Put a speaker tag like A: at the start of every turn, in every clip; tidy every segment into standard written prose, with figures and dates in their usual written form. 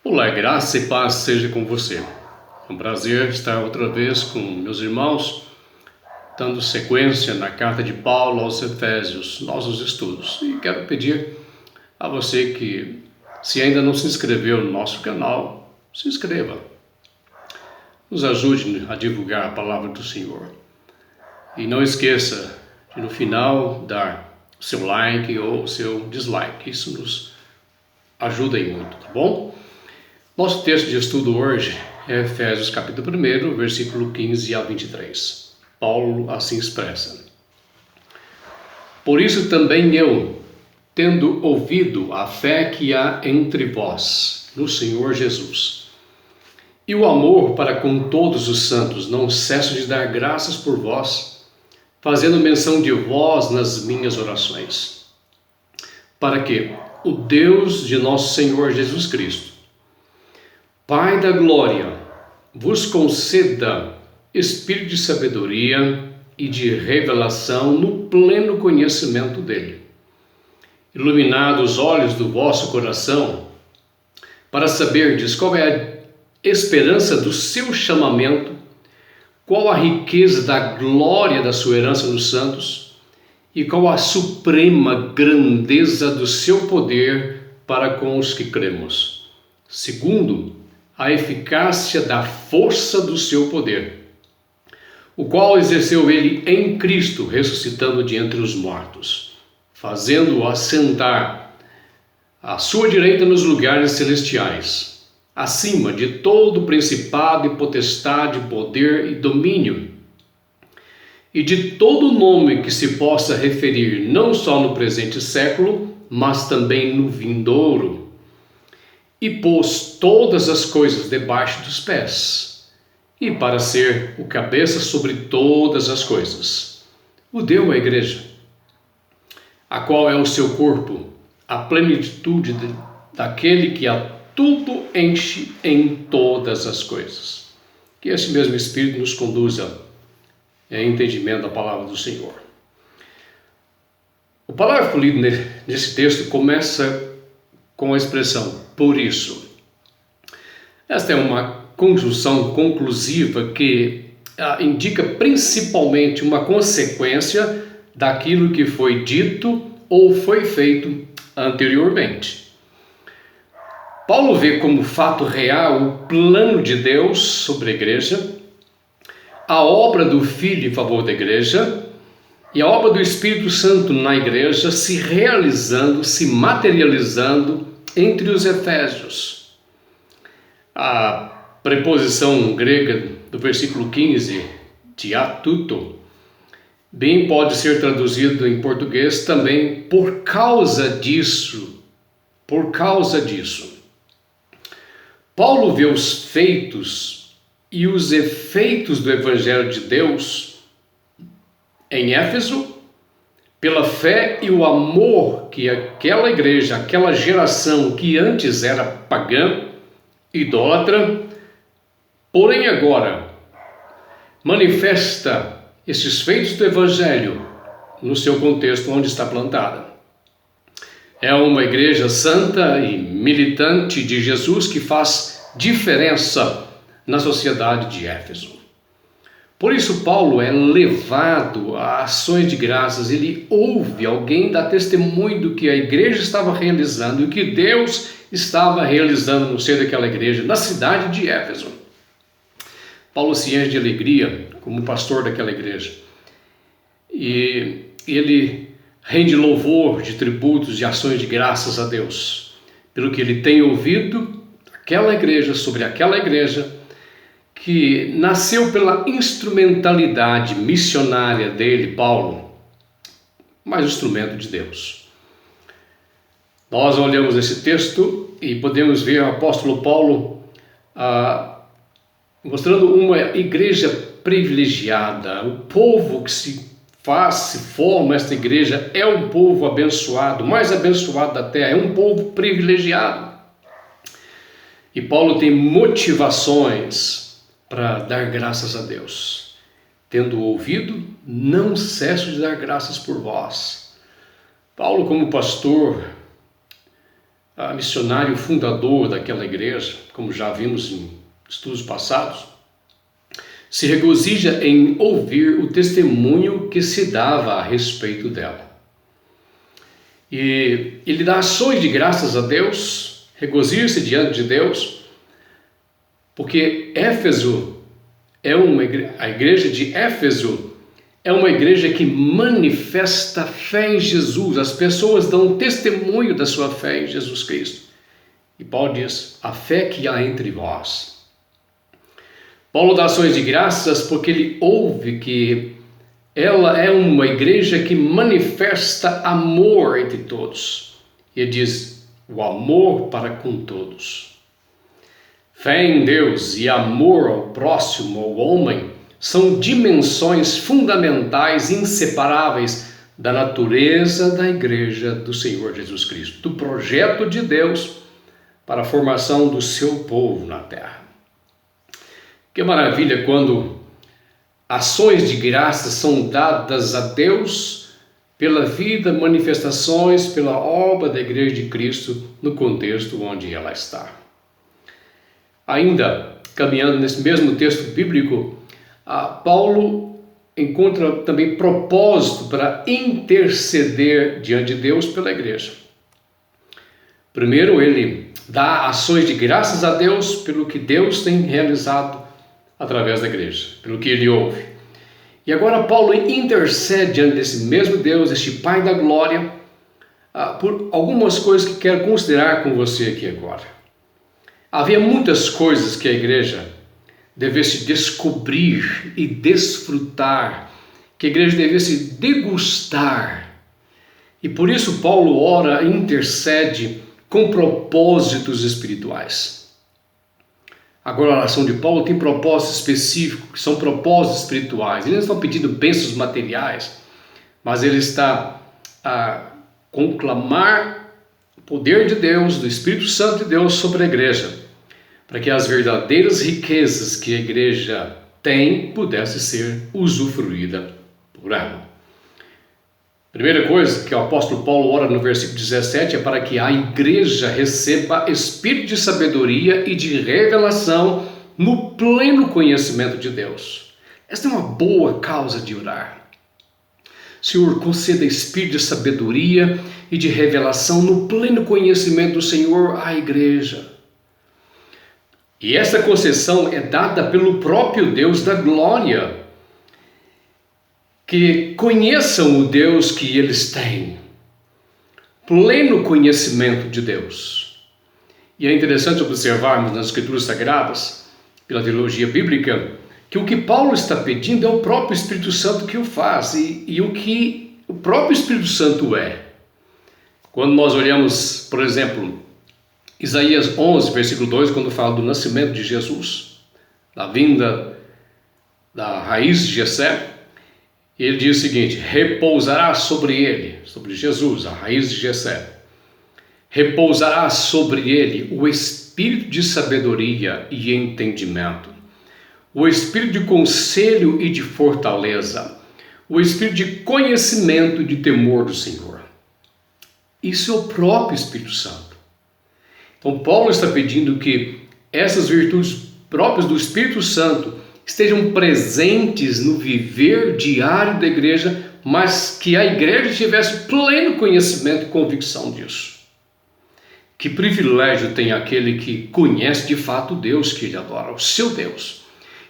A: Olá, graça e paz seja com você. É um prazer estar outra vez com meus irmãos, dando sequência na carta de Paulo aos Efésios, nossos estudos. E quero pedir a você que, se ainda não se inscreveu no nosso canal, se inscreva. Nos ajude a divulgar a palavra do Senhor. E não esqueça de, no final, dar o seu like ou o seu dislike. Isso nos ajuda aí muito, tá bom? Nosso texto de estudo hoje é Efésios capítulo 1, versículo 15 a 23. Paulo assim expressa: Por isso também eu, tendo ouvido a fé que há entre vós, no Senhor Jesus, e o amor para com todos os santos, não cesso de dar graças por vós, fazendo menção de vós nas minhas orações, para que o Deus de nosso Senhor Jesus Cristo, Pai da glória, vos conceda espírito de sabedoria e de revelação no pleno conhecimento dele, iluminado os olhos do vosso coração, para saberdes qual é a esperança do seu chamamento, qual a riqueza da glória da sua herança nos santos e qual a suprema grandeza do seu poder para com os que cremos, segundo a eficácia da força do seu poder, o qual exerceu ele em Cristo, ressuscitando de entre os mortos, fazendo-o assentar à sua direita nos lugares celestiais, acima de todo principado e potestade, poder e domínio, e de todo nome que se possa referir não só no presente século, mas também no vindouro, e pôs todas as coisas debaixo dos pés, e para ser o cabeça sobre todas as coisas, o deu à igreja, a qual é o seu corpo, a plenitude daquele que a tudo enche em todas as coisas. Que esse mesmo Espírito nos conduza em entendimento da palavra do Senhor. O parágrafo lido nesse texto começa com a expressão por isso. Esta é uma conjunção conclusiva que indica principalmente uma consequência daquilo que foi dito ou foi feito anteriormente. Paulo vê como fato real o plano de Deus sobre a igreja, a obra do Filho em favor da igreja e a obra do Espírito Santo na igreja se realizando, se materializando entre os efésios. A preposição grega do versículo 15, diatuto, bem pode ser traduzido em português também por causa disso. Por causa disso. Paulo vê os feitos e os efeitos do Evangelho de Deus em Éfeso, pela fé e o amor que aquela igreja, aquela geração que antes era pagã, idólatra, porém agora manifesta esses feitos do Evangelho no seu contexto onde está plantada. É uma igreja santa e militante de Jesus que faz diferença na sociedade de Éfeso. Por isso Paulo é levado a ações de graças, ele ouve alguém dar testemunho do que a igreja estava realizando e o que Deus estava realizando no seio daquela igreja, na cidade de Éfeso. Paulo se enche de alegria como pastor daquela igreja e ele rende louvor de tributos e ações de graças a Deus pelo que ele tem ouvido daquela igreja, sobre aquela igreja que nasceu pela instrumentalidade missionária dele, Paulo, mas instrumento de Deus. Nós olhamos esse texto e podemos ver o apóstolo Paulo mostrando uma igreja privilegiada. O povo que se forma esta igreja é um povo abençoado, mais abençoado da terra, é um povo privilegiado. E Paulo tem motivações para dar graças a Deus. Tendo ouvido, não cesso de dar graças por vós. Paulo, como pastor, missionário fundador daquela igreja, como já vimos em estudos passados, se regozija em ouvir o testemunho que se dava a respeito dela. E ele dá ações de graças a Deus, regozija-se diante de Deus, porque a igreja de Éfeso é uma igreja que manifesta fé em Jesus. As pessoas dão testemunho da sua fé em Jesus Cristo. E Paulo diz, a fé que há entre vós. Paulo dá ações de graças porque ele ouve que ela é uma igreja que manifesta amor entre todos. E ele diz, o amor para com todos. Fé em Deus e amor ao próximo, ao homem, são dimensões fundamentais, inseparáveis da natureza da igreja do Senhor Jesus Cristo, do projeto de Deus para a formação do seu povo na terra. Que maravilha quando ações de graça são dadas a Deus pela vida, manifestações, pela obra da igreja de Cristo no contexto onde ela está. Ainda, caminhando nesse mesmo texto bíblico, Paulo encontra também propósito para interceder diante de Deus pela igreja. Primeiro, ele dá ações de graças a Deus pelo que Deus tem realizado através da igreja, pelo que ele ouve. E agora Paulo intercede diante desse mesmo Deus, este Pai da glória, por algumas coisas que quero considerar com você aqui agora. Havia muitas coisas que a igreja devesse descobrir e desfrutar, que a igreja devesse degustar. E por isso Paulo ora e intercede com propósitos espirituais. Agora a oração de Paulo tem propósitos específicos, que são propósitos espirituais. Ele não está pedindo bênçãos materiais, mas ele está a conclamar o poder de Deus, do Espírito Santo de Deus sobre a igreja, para que as verdadeiras riquezas que a igreja tem pudesse ser usufruída por ela. Primeira coisa que o apóstolo Paulo ora no versículo 17 é para que a igreja receba espírito de sabedoria e de revelação no pleno conhecimento de Deus. Esta é uma boa causa de orar. Senhor, conceda espírito de sabedoria e de revelação no pleno conhecimento do Senhor à igreja. E essa concessão é dada pelo próprio Deus da glória, que conheçam o Deus que eles têm, pleno conhecimento de Deus. E é interessante observarmos nas Escrituras Sagradas, pela teologia bíblica, que o que Paulo está pedindo é o próprio Espírito Santo que o faz, e o que o próprio Espírito Santo é. Quando nós olhamos, por exemplo, Isaías 11, versículo 2, quando fala do nascimento de Jesus, da vinda da raiz de Jessé, ele diz o seguinte, repousará sobre ele, sobre Jesus, a raiz de Jessé, repousará sobre ele o espírito de sabedoria e entendimento, o espírito de conselho e de fortaleza, o espírito de conhecimento e de temor do Senhor. Isso é o próprio Espírito Santo. Então Paulo está pedindo que essas virtudes próprias do Espírito Santo estejam presentes no viver diário da igreja, mas que a igreja tivesse pleno conhecimento e convicção disso. Que privilégio tem aquele que conhece de fato Deus que ele adora, o seu Deus.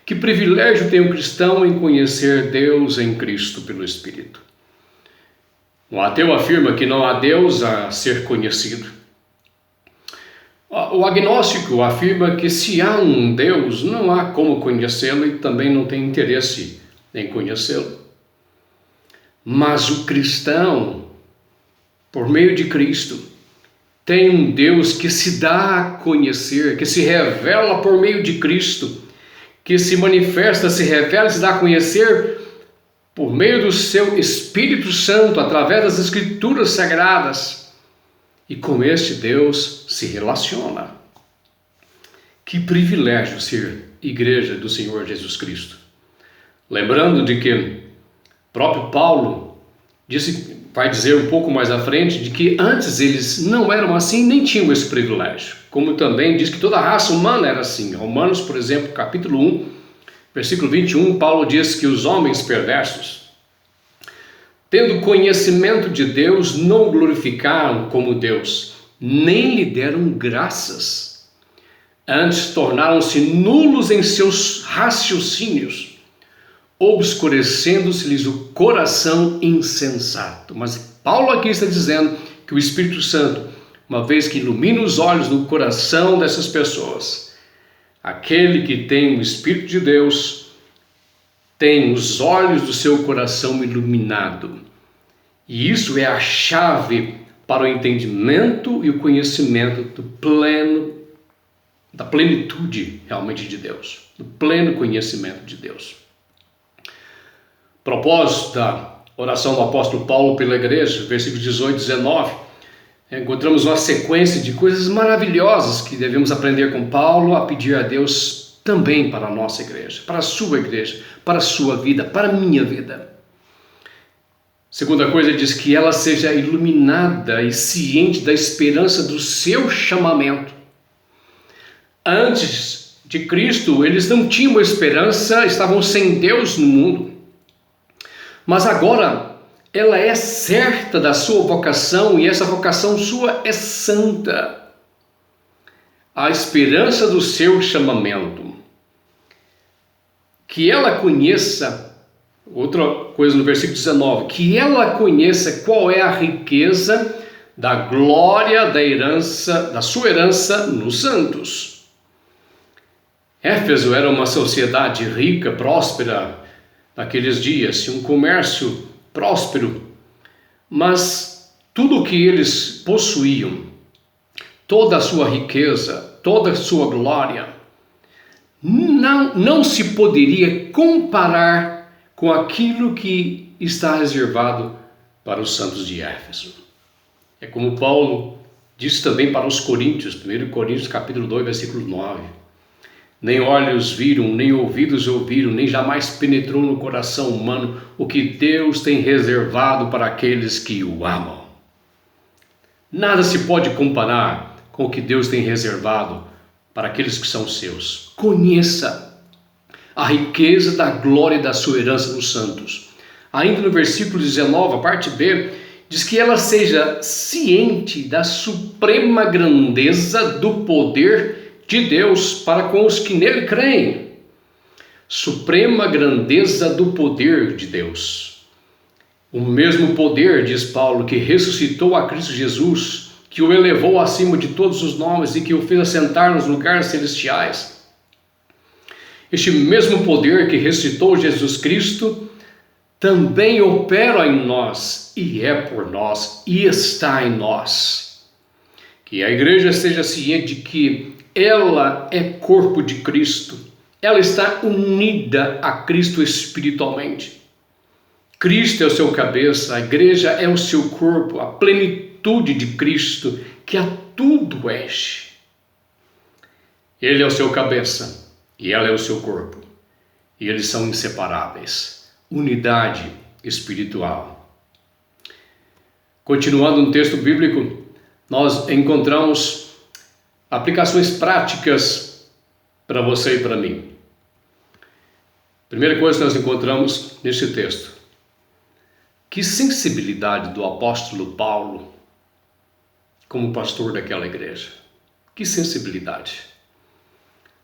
A: Que privilégio tem o cristão em conhecer Deus em Cristo pelo Espírito. O ateu afirma que não há Deus a ser conhecido. O agnóstico afirma que se há um Deus, não há como conhecê-lo e também não tem interesse em conhecê-lo. Mas o cristão, por meio de Cristo, tem um Deus que se dá a conhecer, que se revela por meio de Cristo, que se manifesta, se revela, se dá a conhecer por meio do seu Espírito Santo, através das Escrituras Sagradas. E com este Deus se relaciona. Que privilégio ser igreja do Senhor Jesus Cristo. Lembrando de que próprio Paulo disse, vai dizer um pouco mais à frente de que antes eles não eram assim, nem tinham esse privilégio. Como também diz que toda a raça humana era assim. Romanos, por exemplo, capítulo 1, versículo 21, Paulo diz que os homens perversos, tendo conhecimento de Deus, não o glorificaram como Deus, nem lhe deram graças. Antes tornaram-se nulos em seus raciocínios, obscurecendo-se-lhes o coração insensato. Mas Paulo aqui está dizendo que o Espírito Santo, uma vez que ilumina os olhos no coração dessas pessoas, aquele que tem o Espírito de Deus tem os olhos do seu coração iluminado. E isso é a chave para o entendimento e o conhecimento da plenitude realmente de Deus, do pleno conhecimento de Deus. Propósito da oração do apóstolo Paulo pela igreja, versículos 18 e 19, encontramos uma sequência de coisas maravilhosas que devemos aprender com Paulo a pedir a Deus também para a nossa igreja, para a sua igreja, para a sua vida, para a minha vida. Segunda coisa, diz que ela seja iluminada e ciente da esperança do seu chamamento. Antes de Cristo, eles não tinham esperança, estavam sem Deus no mundo. Mas agora, ela é certa da sua vocação e essa vocação sua é santa. A esperança do seu chamamento. Que ela conheça, outra coisa no versículo 19, que ela conheça qual é a riqueza da glória da herança, da sua herança nos santos. Éfeso era uma sociedade rica, próspera naqueles dias, um comércio próspero, mas tudo o que eles possuíam, toda a sua riqueza, toda a sua glória, não se poderia comparar com aquilo que está reservado para os santos de Éfeso. É como Paulo disse também para os coríntios, 1 Coríntios capítulo 2, versículo 9. Nem olhos viram, nem ouvidos ouviram, nem jamais penetrou no coração humano o que Deus tem reservado para aqueles que o amam. Nada se pode comparar com o que Deus tem reservado para aqueles que são seus. Conheça a riqueza da glória da sua herança nos santos. Ainda no versículo 19, a parte B, diz que ela seja ciente da suprema grandeza do poder de Deus para com os que nele creem. Suprema grandeza do poder de Deus. O mesmo poder, diz Paulo, que ressuscitou a Cristo Jesus, que o elevou acima de todos os nomes e que o fez assentar nos lugares celestiais. Este mesmo poder que ressuscitou Jesus Cristo também opera em nós e é por nós e está em nós. Que a igreja seja ciente de que ela é corpo de Cristo. Ela está unida a Cristo espiritualmente. Cristo é o seu cabeça, a igreja é o seu corpo, a plenitude de Cristo que a tudo enche. Ele é o seu cabeça e ela é o seu corpo. E eles são inseparáveis. Unidade espiritual. Continuando no texto bíblico, nós encontramos aplicações práticas para você e para mim. Primeira coisa que nós encontramos neste texto. Que sensibilidade do apóstolo Paulo como pastor daquela igreja. Que sensibilidade.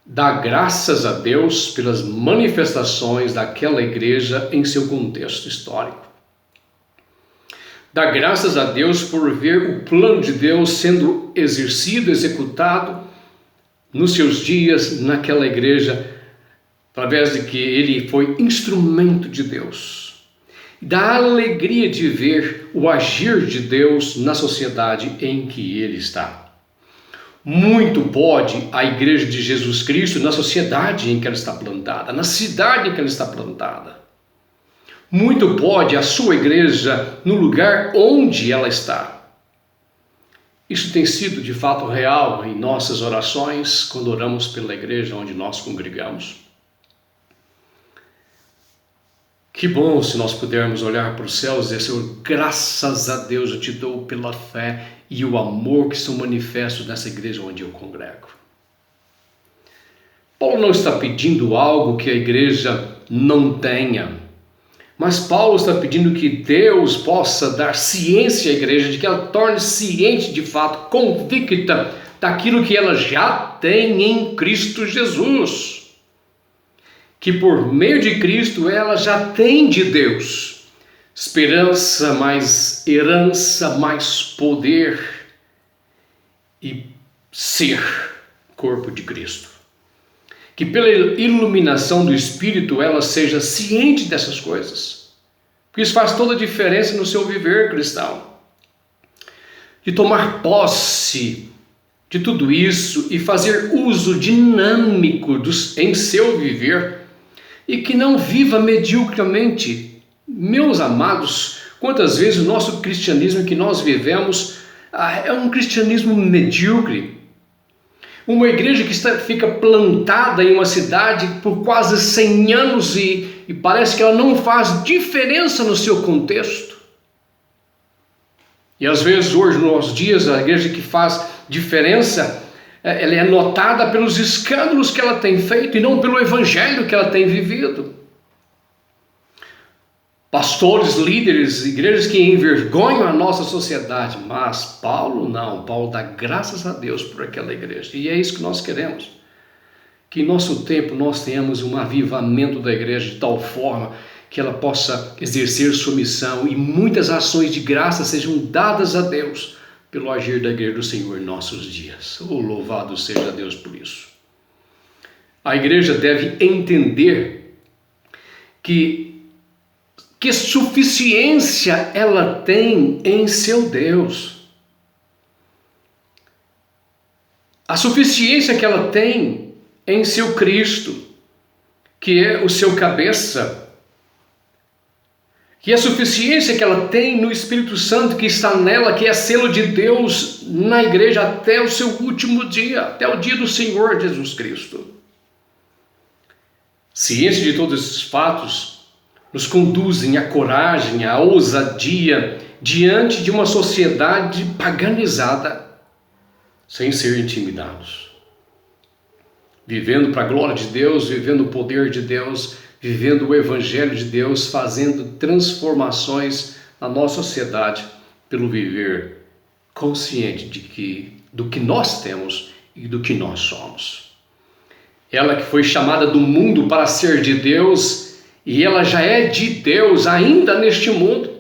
A: Dá graças a Deus pelas manifestações daquela igreja em seu contexto histórico. Dá graças a Deus por ver o plano de Deus sendo exercido, executado nos seus dias naquela igreja, através de que ele foi instrumento de Deus. Dá alegria de ver o agir de Deus na sociedade em que ele está. Muito pode a igreja de Jesus Cristo na sociedade em que ela está plantada, na cidade em que ela está plantada. Muito pode a sua igreja no lugar onde ela está. Isso tem sido de fato real em nossas orações, quando oramos pela igreja onde nós congregamos. Que bom se nós pudermos olhar para os céus e dizer: Senhor, graças a Deus eu te dou pela fé e o amor que são manifestos nessa igreja onde eu congrego. Paulo não está pedindo algo que a igreja não tenha, mas Paulo está pedindo que Deus possa dar ciência à igreja, de que ela torne ciente de fato, convicta daquilo que ela já tem em Cristo Jesus. Que por meio de Cristo ela já tem de Deus esperança, mais herança, mais poder e ser corpo de Cristo. Que pela iluminação do Espírito ela seja ciente dessas coisas. Porque isso faz toda a diferença no seu viver cristão. De tomar posse de tudo isso e fazer uso dinâmico em seu viver. E que não viva mediocremente. Meus amados, quantas vezes o nosso cristianismo que nós vivemos é um cristianismo medíocre. Uma igreja que fica plantada em uma cidade por quase 100 anos e parece que ela não faz diferença no seu contexto. E às vezes hoje, nos nossos dias, a igreja que faz diferença, ela é notada pelos escândalos que ela tem feito e não pelo evangelho que ela tem vivido. Pastores, líderes, igrejas que envergonham a nossa sociedade, mas Paulo não. Paulo dá graças a Deus por aquela igreja, e é isso que nós queremos. Que em nosso tempo nós tenhamos um avivamento da igreja de tal forma que ela possa exercer sua missão e muitas ações de graça sejam dadas a Deus pelo agir da igreja do Senhor em nossos dias. Oh, louvado seja Deus por isso. A igreja deve entender que suficiência ela tem em seu Deus. A suficiência que ela tem em seu Cristo, que é o seu cabeça. Que a suficiência que ela tem no Espírito Santo que está nela, que é selo de Deus na igreja até o seu último dia, até o dia do Senhor Jesus Cristo. Ciência de todos esses fatos nos conduzem à coragem, à ousadia diante de uma sociedade paganizada, sem ser intimidados. Vivendo para a glória de Deus, vivendo o poder de Deus, vivendo o Evangelho de Deus, fazendo transformações na nossa sociedade pelo viver consciente do que nós temos e do que nós somos. Ela que foi chamada do mundo para ser de Deus, e ela já é de Deus ainda neste mundo.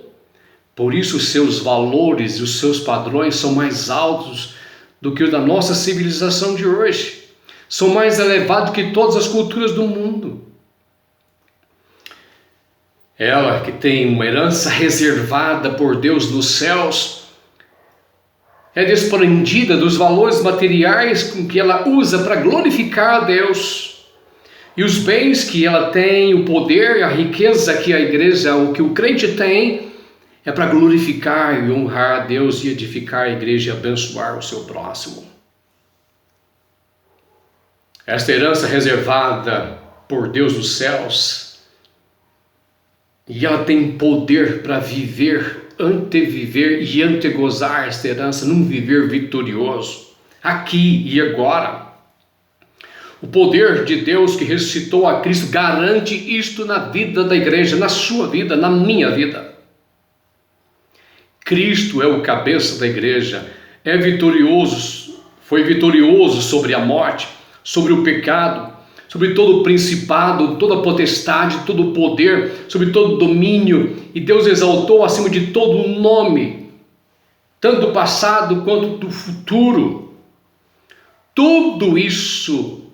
A: Por isso os seus valores e os seus padrões são mais altos do que os da nossa civilização de hoje. São mais elevados que todas as culturas do mundo. Ela que tem uma herança reservada por Deus nos céus, é desprendida dos valores materiais com que ela usa para glorificar a Deus. E os bens que ela tem, o poder, a riqueza que a igreja, o que o crente tem, é para glorificar e honrar a Deus e edificar a igreja e abençoar o seu próximo. Esta herança reservada por Deus nos céus, e ela tem poder para viver, anteviver e antegozar esta herança num viver vitorioso, aqui e agora. O poder de Deus que ressuscitou a Cristo garante isto na vida da igreja, na sua vida, na minha vida. Cristo é o cabeça da igreja, é vitorioso, foi vitorioso sobre a morte, sobre o pecado, sobre todo o principado, toda a potestade, todo o poder, sobre todo o domínio, e Deus exaltou acima de todo o nome, tanto do passado quanto do futuro. Tudo isso,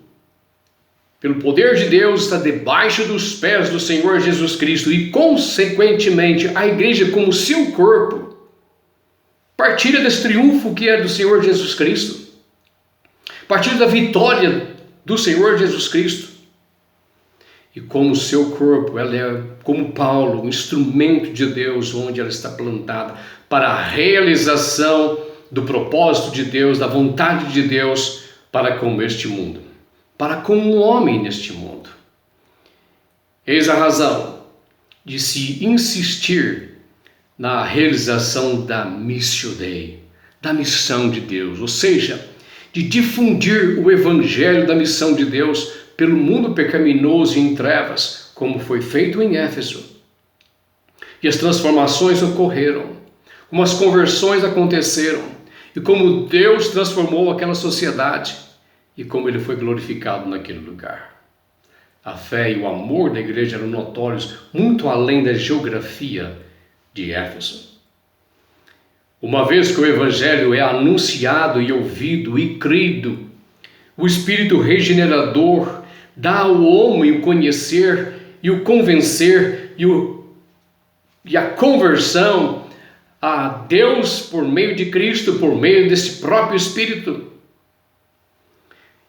A: pelo poder de Deus, está debaixo dos pés do Senhor Jesus Cristo, e consequentemente a igreja como seu corpo partilha desse triunfo que é do Senhor Jesus Cristo, partilha da vitória do Senhor Jesus Cristo. E como seu corpo, ela é, como Paulo, um instrumento de Deus, onde ela está plantada para a realização do propósito de Deus, da vontade de Deus para com este mundo, para com o homem neste mundo. Eis a razão de se insistir na realização da Missio Dei, da missão de Deus, ou seja, de difundir o evangelho da missão de Deus pelo mundo pecaminoso e em trevas, como foi feito em Éfeso. E as transformações ocorreram, como as conversões aconteceram, e como Deus transformou aquela sociedade, e como ele foi glorificado naquele lugar. A fé e o amor da igreja eram notórios muito além da geografia de Éfeso. Uma vez que o evangelho é anunciado e ouvido e crido, o Espírito regenerador dá ao homem o conhecer e o convencer e a conversão a Deus por meio de Cristo, por meio desse próprio Espírito.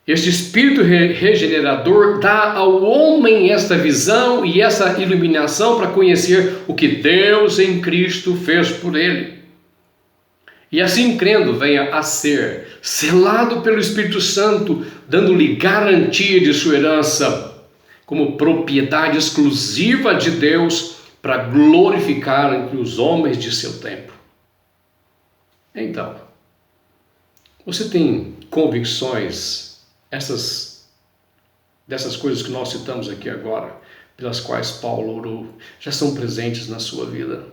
A: Este Espírito regenerador dá ao homem esta visão e essa iluminação para conhecer o que Deus em Cristo fez por ele. E assim crendo, venha a ser selado pelo Espírito Santo, dando-lhe garantia de sua herança como propriedade exclusiva de Deus para glorificar entre os homens de seu tempo. Então, você tem convicções dessas coisas que nós citamos aqui agora, pelas quais Paulo orou, já são presentes na sua vida?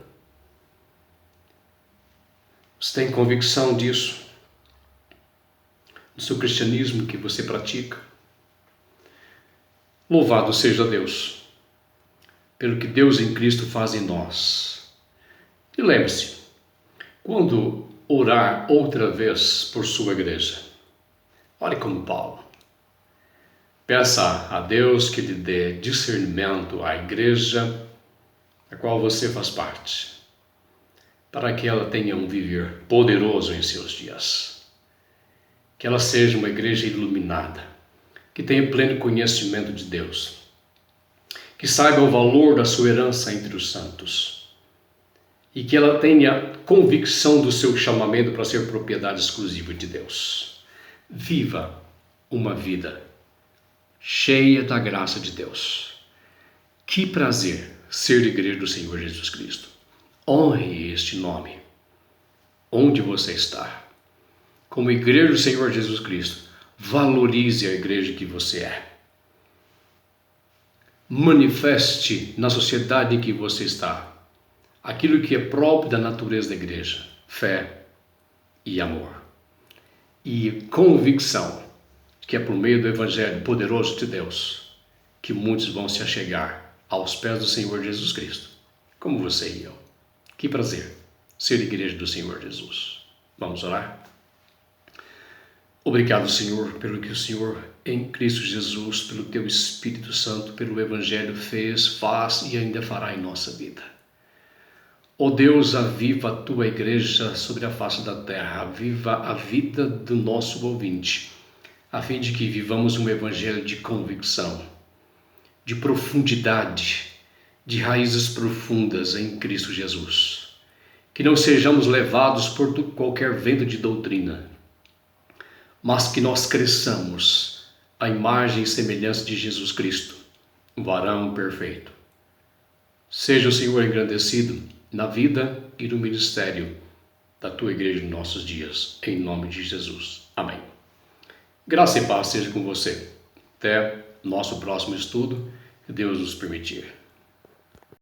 A: Você tem convicção disso? Do seu cristianismo que você pratica? Louvado seja Deus, pelo que Deus em Cristo faz em nós. E lembre-se, quando orar outra vez por sua igreja, ore como Paulo. Peça a Deus que lhe dê discernimento à igreja da qual você faz parte, para que ela tenha um viver poderoso em seus dias. Que ela seja uma igreja iluminada, que tenha pleno conhecimento de Deus, que saiba o valor da sua herança entre os santos e que ela tenha convicção do seu chamamento para ser propriedade exclusiva de Deus. Viva uma vida cheia da graça de Deus. Que prazer ser igreja do Senhor Jesus Cristo. Honre este nome, onde você está. Como igreja do Senhor Jesus Cristo, valorize a igreja que você é. Manifeste na sociedade em que você está aquilo que é próprio da natureza da igreja: fé e amor. E convicção que é por meio do Evangelho poderoso de Deus que muitos vão se achegar aos pés do Senhor Jesus Cristo, como você e eu. Que prazer ser igreja do Senhor Jesus. Vamos orar? Obrigado, Senhor, pelo que o Senhor em Cristo Jesus, pelo Teu Espírito Santo, pelo Evangelho fez, faz e ainda fará em nossa vida. Ó Deus, aviva a Tua igreja sobre a face da terra, aviva a vida do nosso ouvinte, a fim de que vivamos um Evangelho de convicção, de profundidade, de raízes profundas em Cristo Jesus. Que não sejamos levados por qualquer vento de doutrina, mas que nós cresçamos à imagem e semelhança de Jesus Cristo, o varão perfeito. Seja o Senhor engrandecido na vida e no ministério da Tua igreja em nossos dias, em nome de Jesus. Amém. Graça e paz seja com você. Até nosso próximo estudo, se Deus nos permitir.